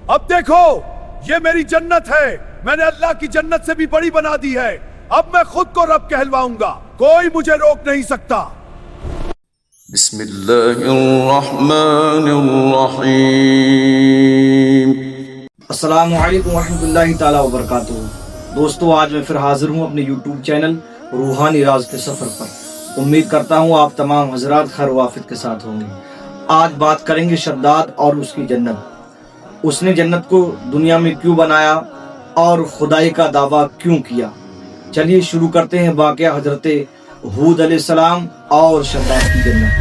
अब देखो ये मेरी जन्नत है, मैंने अल्लाह की जन्नत से भी बड़ी बना दी है। अब मैं खुद को रब कहलवाऊंगा, कोई मुझे रोक नहीं सकता। बिस्मिल्लाहिर्रहमानिर्रहीम। अस्सलामु अलैकुम वरहमतुल्लाहि ताला वबरकातुहू। दोस्तों, आज मैं फिर हाजिर हूँ अपने YouTube चैनल रूहानी राज के सफ़र पर। उम्मीद करता हूँ आप तमाम हजरात खैर वाफिद के साथ होंगे। आज बात करेंगे शद्दाद और उसकी जन्नत। उसने जन्नत को दुनिया में क्यों बनाया और खुदाई का दावा क्यों किया। चलिए शुरू करते हैं वाक़या हजरत हूद अलैहिस्सलाम और शद्दाद की जन्नत।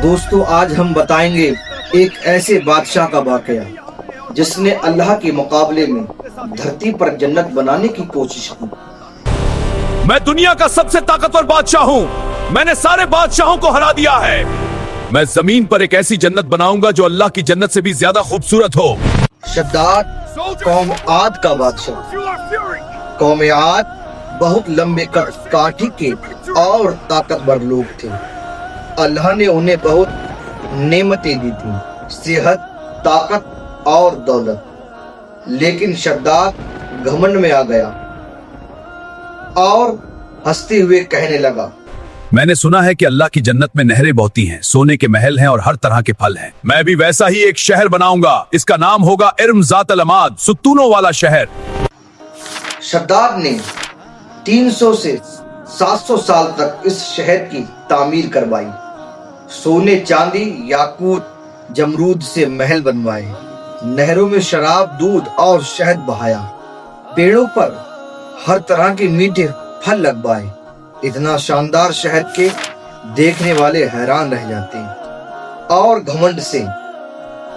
दोस्तों, आज हम बताएंगे एक ऐसे बादशाह का वाक़या जिसने अल्लाह के मुकाबले में धरती पर जन्नत बनाने की कोशिश की। मैं दुनिया का सबसे ताकतवर बादशाह हूँ, मैंने सारे बादशाहों को हरा दिया है। मैं जमीन पर एक ऐसी जन्नत बनाऊंगा जो अल्लाह की जन्नत से भी ज्यादा खूबसूरत हो। शद्दाद कौम आद का बादशाह। कौम आद बहुत लंबे काठी के और ताकतवर लोग थे। अल्लाह ने उन्हें बहुत नेमतें दी थी, सेहत, ताकत और दौलत। लेकिन शद्दाद घमंड में आ गया और हंसते हुए कहने लगा, मैंने सुना है कि अल्लाह की जन्नत में नहरें बहती हैं, सोने के महल हैं और हर तरह के फल हैं। मैं भी वैसा ही एक शहर बनाऊंगा, इसका नाम होगा इर्म ज़ात अल-अमाद, सुतूनों वाला शहर। शद्दाद ने 300 से 700 साल तक इस शहर की तामीर करवाई। सोने, चांदी, याकूत, जमरूद से महल बनवाए, नहरों में शराब, दूध और शहद बहाया, पेड़ों पर हर तरह के मीठे फल लगवाए। इतना शानदार शहर के देखने वाले हैरान रह जाते और घमंड से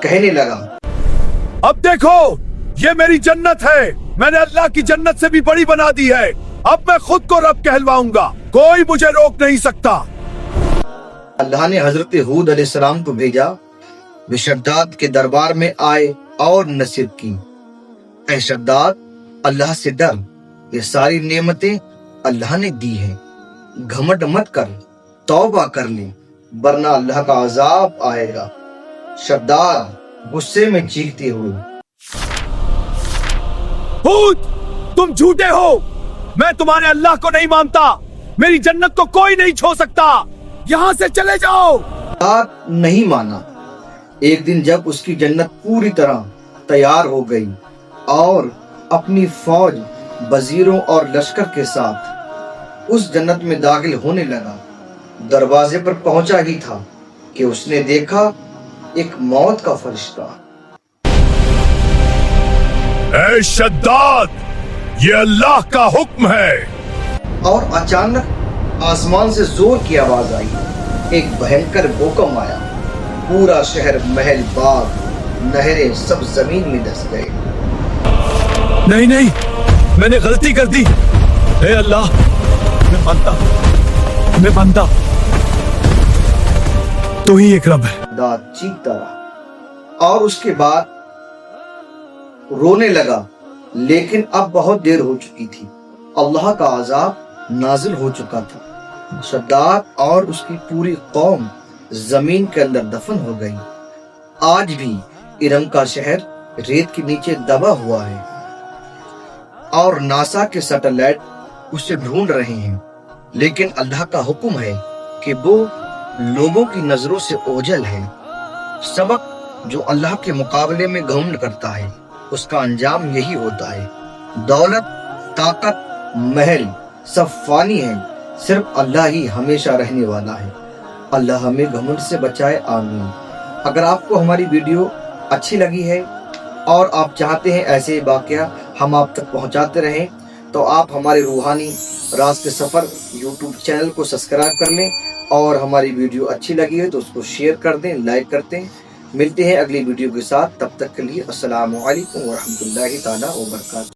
कहने लगा, अब देखो ये मेरी जन्नत है, मैंने अल्लाह की जन्नत से भी बड़ी बना दी है। अब मैं खुद को रब कहलवाऊंगा, कोई मुझे रोक नहीं सकता। अल्लाह ने हजरत हूद अलैहिस्सलाम को भेजा। वे शद्दाद के दरबार में आए और नसीहत की, ऐ शद्दाद, अल्लाह से डर, ये सारी नेमतें अल्लाह ने दी हैं। घमंड मत कर, तौबा कर ले, वरना अल्लाह का अजाब आएगा। शद्दाद गुस्से में चीखते हुए, हूद, तुम झूठे हो, मैं तुम्हारे अल्लाह को नहीं मानता, मेरी जन्नत को कोई नहीं छू सकता, यहाँ से चले जाओ। शद्दाद नहीं माना। एक दिन जब उसकी जन्नत पूरी तरह तैयार हो गई और अपनी फौज, वजीरों और लश्कर के साथ उस जन्नत में दाखिल होने लगा, दरवाजे पर पहुंचा ही था कि उसने देखा एक मौत का फरिश्ता। ऐ शद्दाद, ये अल्लाह का हुक्म है। और अचानक आसमान से जोर की आवाज आई, एक भयंकर भूकंप आया, पूरा शहर, महल, बाग, नहरें सब जमीन में धंस गए। नहीं नहीं, मैंने गलती कर दी, हे अल्लाह, मैं मानता तू ही एक रब है। दाद चीखता रहा और उसके बाद रोने लगा, लेकिन अब बहुत देर हो चुकी थी। अल्लाह का अजाब नाजिल हो चुका था। शद्दाद और उसकी पूरी कौम जमीन के अंदर दफन हो गई। आज भी इरम का शहर रेत के नीचे दबा हुआ है और नासा के सैटेलाइट उसे ढूंढ रहे हैं। लेकिन अल्लाह का हुक्म है कि वो लोगों की नजरों से ओझल है। सबक जो अल्लाह के मुकाबले में घमंड करता है, उसका अंजाम यही होता है। दौलत, ताकत, महल सब फानी है, सिर्फ अल्लाह ही हमेशा रहने वाला है। अल्लाह हमें घमंड से बचाए, आमीन। अगर आपको हमारी वीडियो अच्छी लगी है और आप चाहते हैं ऐसे वाक़या हम आप तक पहुंचाते रहें, तो आप हमारे रूहानी राज के सफ़र YouTube चैनल को सब्सक्राइब कर लें और हमारी वीडियो अच्छी लगी है तो उसको शेयर कर दें, लाइक कर दें। मिलते हैं अगली वीडियो के साथ, तब तक के लिए अस्सलामु अलैकुम वरहमतुल्लाहि ताला वबरकातुहू।